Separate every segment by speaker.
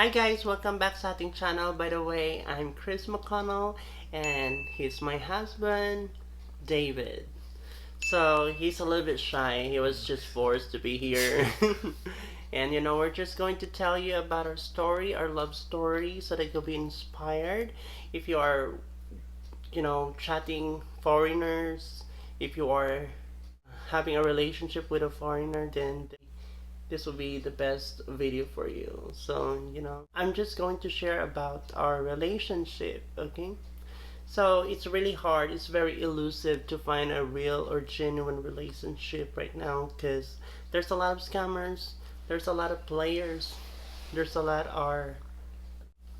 Speaker 1: Hi guys, welcome back sa ating channel. By the way, I'm Chris McConnell and he's my husband, David. So he's a little bit shy. He was just forced to be here. And we're just going to tell you about our story, our love story, so that you'll be inspired. If you are, chatting foreigners, if you are having a relationship with a foreigner, then this will be the best video for you. So, I'm just going to share about our relationship, okay? So, it's really hard, it's very elusive to find a real or genuine relationship right now because there's a lot of scammers, there's a lot of players, there's a lot are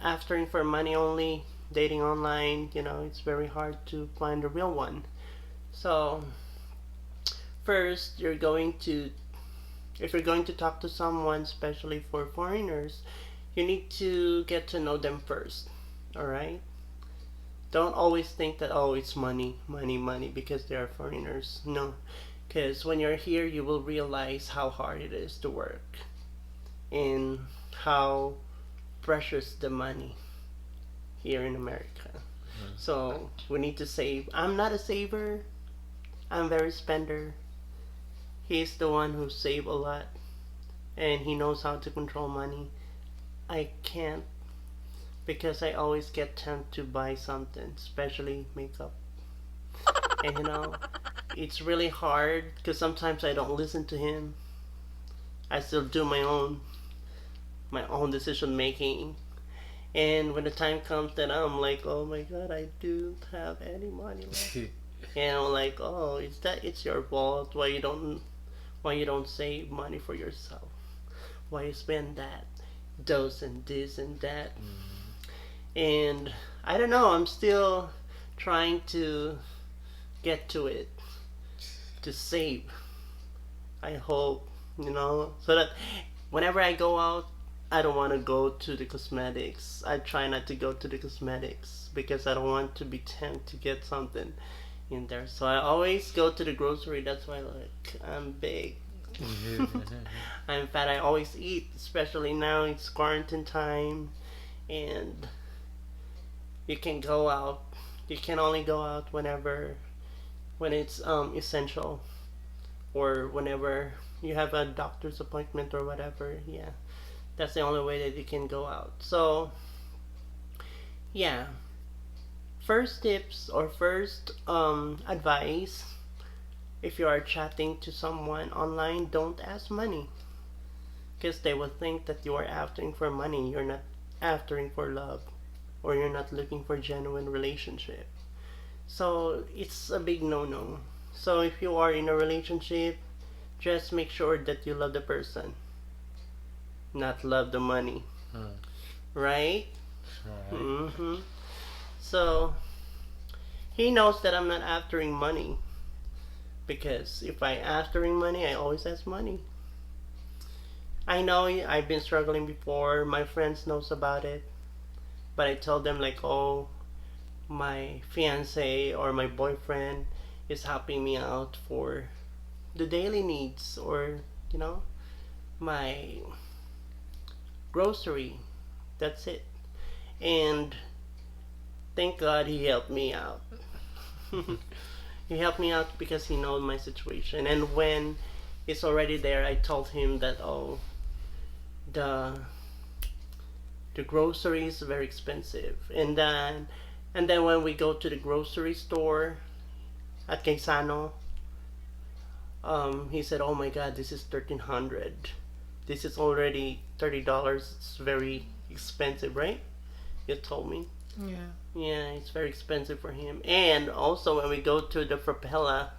Speaker 1: after for money only, dating online, it's very hard to find a real one. So, first, if you're going to talk to someone, especially for foreigners, you need to get to know them first. All right? Don't always think that, oh, it's money, money, money because they are foreigners. No. Because when you're here, you will realize how hard it is to work and how precious the money here in America. So we need to save. I'm not a saver. I'm very spender. He's the one who save a lot and he knows how to control money. I can't because I always get tempted to buy something, especially makeup. And it's really hard because sometimes I don't listen to him. I still do my own decision making. And when the time comes that I'm like, oh my god, I don't have any money left. And I'm like, oh, it's your fault. Why you don't save money for yourself? Why you spend that, those and this and that? And I don't know. I'm still trying to get to it to save. I hope so that whenever I go out, I don't want to go to the cosmetics. I try not to go to the cosmetics because I don't want to be tempted to get something in there. So I always go to the grocery. That's why I'm big. I'm fat. I always eat, especially now it's quarantine time, and you can go out. You can only go out when it's essential, or whenever you have a doctor's appointment or whatever. Yeah, that's the only way that you can go out. So yeah, first tips or first advice, if you are chatting to someone online, don't ask money because they will think that you are asking for money. You're not asking for love, or you're not looking for genuine relationship. So it's a big no-no. So if you are in a relationship, just make sure that you love the person, not love the money. Right? Mm-hmm. So he knows that I'm not aftering money because if I aftering money, I always ask money. I know I've been struggling before. My friends knows about it, but I told them like, oh, my fiance or my boyfriend is helping me out for the daily needs, or my grocery. That's it. And thank God he helped me out. He helped me out because he knows my situation. And when it's already there, I told him that, oh, the grocery is very expensive. And then when we go to the grocery store at Quezano, he said, oh my god, this is 1300. This is already $30. It's very expensive, right? You told me. Yeah, it's very expensive for him. And also when we go to the Frapella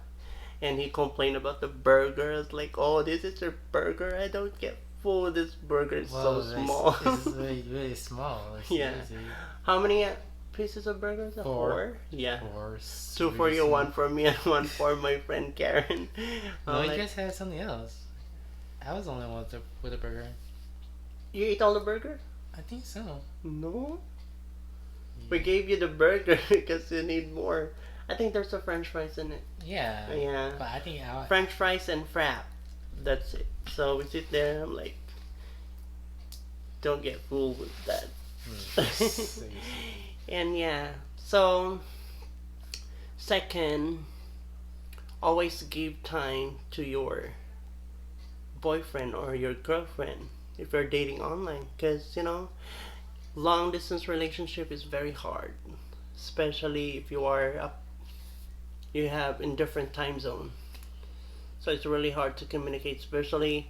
Speaker 1: and he complained about the burger, it's like, oh, this is your burger? I don't get full. This burger is so small.
Speaker 2: It's really, really small.
Speaker 1: Yeah. How many pieces of burgers? Four? Yeah.
Speaker 2: Four.
Speaker 1: Two for you, one for me, and one for my friend Karen.
Speaker 2: No, you guys had something else. I was the only one with a burger.
Speaker 1: You ate all the burger?
Speaker 2: I think so.
Speaker 1: No. We gave you the burger because you need more. I think there's a French fries in it.
Speaker 2: Yeah.
Speaker 1: Yeah.
Speaker 2: But I think
Speaker 1: French fries and frap. That's it. So we sit there. I'm like, don't get fooled with that.
Speaker 2: So
Speaker 1: And yeah, so second, always give time to your boyfriend or your girlfriend if you're dating online, because long distance relationship is very hard, especially if you have in different time zone. So it's really hard to communicate, especially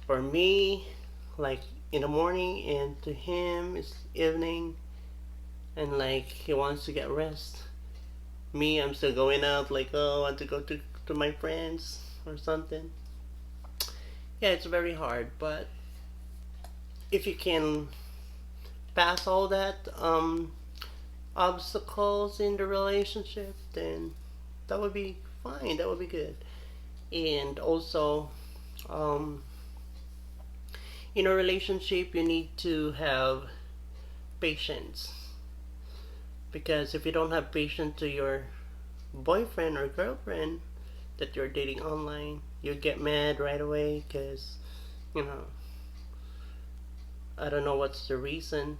Speaker 1: for me, like in the morning, and to him it's evening, and like he wants to get rest. Me, I'm still going out, like, oh, I want to go to my friends or something. Yeah, it's very hard, but if you can pass all that obstacles in the relationship, then that would be fine. That would be good. And also, um, in a relationship, you need to have patience, because if you don't have patience to your boyfriend or girlfriend that you're dating online, you get mad right away because you know I don't know what's the reason,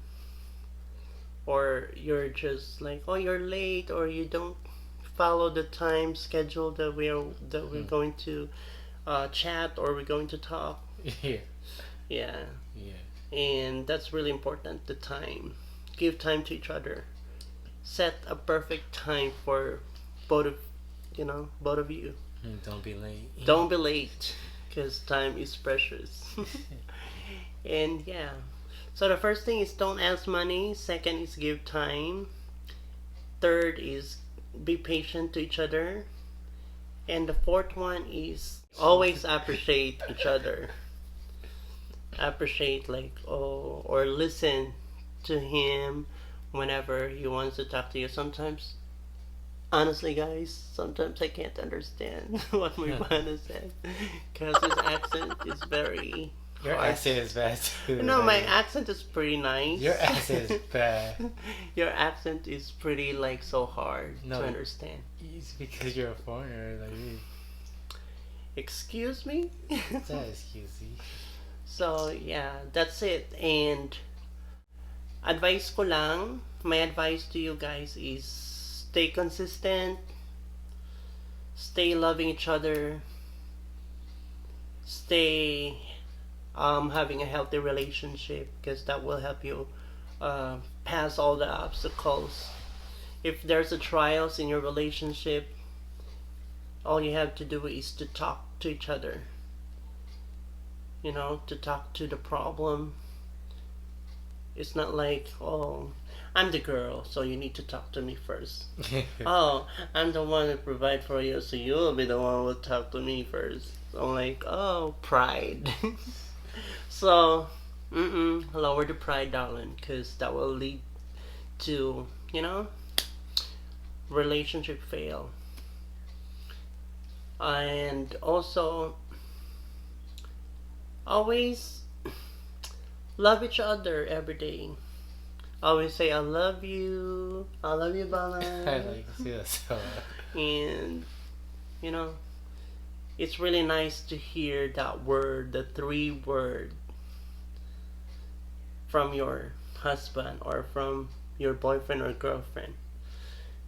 Speaker 1: or you're just like, oh, you're late, or you don't follow the time schedule that we're going to chat, or we're going to talk.
Speaker 2: yeah,
Speaker 1: Yeah,
Speaker 2: yeah.
Speaker 1: and that's really important. The time, give time to each other. Set a perfect time for both of both of you.
Speaker 2: Don't be late.
Speaker 1: Don't be late, because time is precious. And yeah, so the first thing is don't ask money. Second is give time. Third is be patient to each other. And the fourth one is always appreciate each other. Appreciate, like, oh, or listen to him whenever he wants to talk to you. Sometimes, honestly, guys, sometimes I can't understand what my partner said, because his accent is very
Speaker 2: Your
Speaker 1: hard.
Speaker 2: accent is bad too.
Speaker 1: No, my
Speaker 2: like,
Speaker 1: accent is pretty nice.
Speaker 2: Your accent is bad.
Speaker 1: Your accent is pretty, like, so hard
Speaker 2: No.
Speaker 1: to understand.
Speaker 2: It's because you're a foreigner. Like,
Speaker 1: Excuse me?
Speaker 2: that is easy.
Speaker 1: So, yeah, that's it. And advice ko lang, my advice to you guys is stay consistent, stay loving each other, stay having a healthy relationship, because that will help you pass all the obstacles. If there's a trials in your relationship, all you have to do is to talk to each other. To talk to the problem. It's not like, oh, I'm the girl, so you need to talk to me first. Oh, I'm the one that provide for you, so you'll be the one who will talk to me first. I'm like, oh, pride. So, lower the pride, darling, because that will lead to, relationship fail. And also, always love each other every day. Always say, I love you, Bala.
Speaker 2: I like to see that so
Speaker 1: And, it's really nice to hear that word, the 3 word, from your husband or from your boyfriend or girlfriend.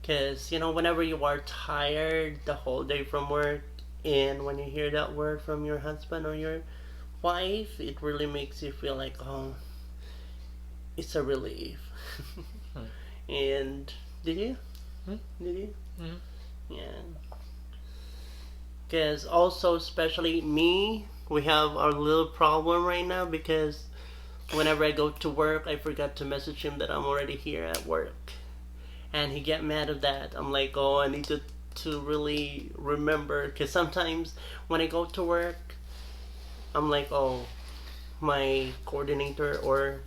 Speaker 1: Because, whenever you are tired the whole day from work, and when you hear that word from your husband or your wife, it really makes you feel like, oh, it's a relief. And did you? Did you? Yeah. Because also, especially me, we have our little problem right now, because whenever I go to work, I forgot to message him that I'm already here at work. And he get mad at that. I'm like, oh, I need to really remember, because sometimes when I go to work, I'm like, oh, my coordinator or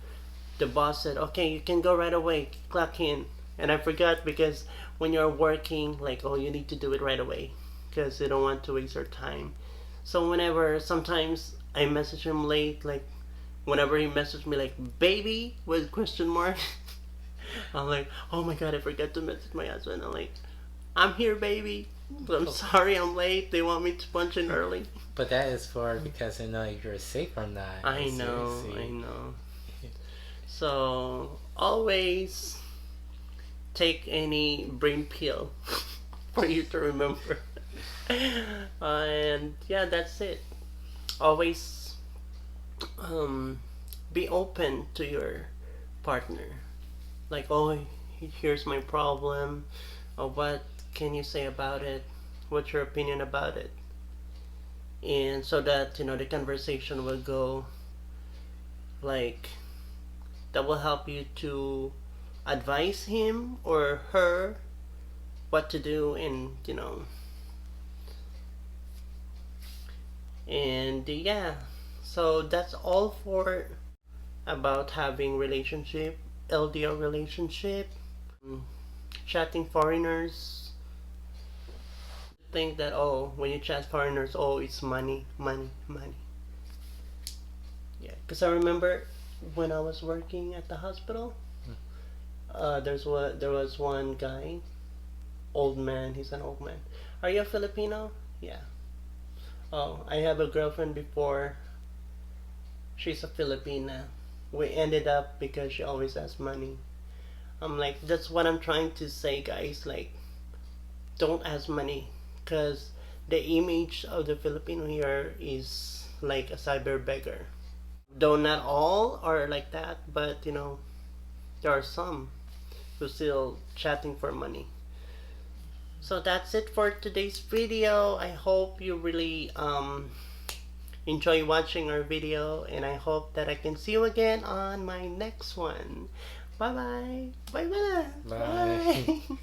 Speaker 1: the boss said, okay, you can go right away, clock in. And I forgot, because when you're working, like, oh, you need to do it right away, because you don't want to waste your time. So sometimes I message him late, like, whenever he messaged me, like, baby, with question mark, I'm like, oh my god, I forgot to message my husband. I'm like, I'm here, baby. I'm sorry I'm late. They want me to punch in early.
Speaker 2: But that is for because they know if you're safe or not.
Speaker 1: I know. So always take any brain pill for you to remember. And yeah, that's it. Always be open to your partner. Like, oh, here's my problem. What can you say about it? What's your opinion about it? And so that the conversation will go like that will help you to advise him or her what to do, and yeah, so that's all for about having relationship, LDR relationship. Mm, Chatting foreigners, think that, oh, when you chat foreigners, oh, it's money, money, money. Yeah, because I remember when I was working at the hospital, there was one guy, old man. He's an old man. Are you a Filipino? Yeah. Oh, I have a girlfriend before. She's a Filipina. We ended up because she always has money. I'm like, that's what I'm trying to say, guys. Like, don't ask money, because the image of the Filipino here is like a cyber beggar. Though not all are like that, but there are some who still chatting for money. So that's it for today's video. I hope you really enjoy watching our video, and I hope that I can see you again on my next one. Bye bye. Bye bye.
Speaker 2: Bye.
Speaker 1: Bye.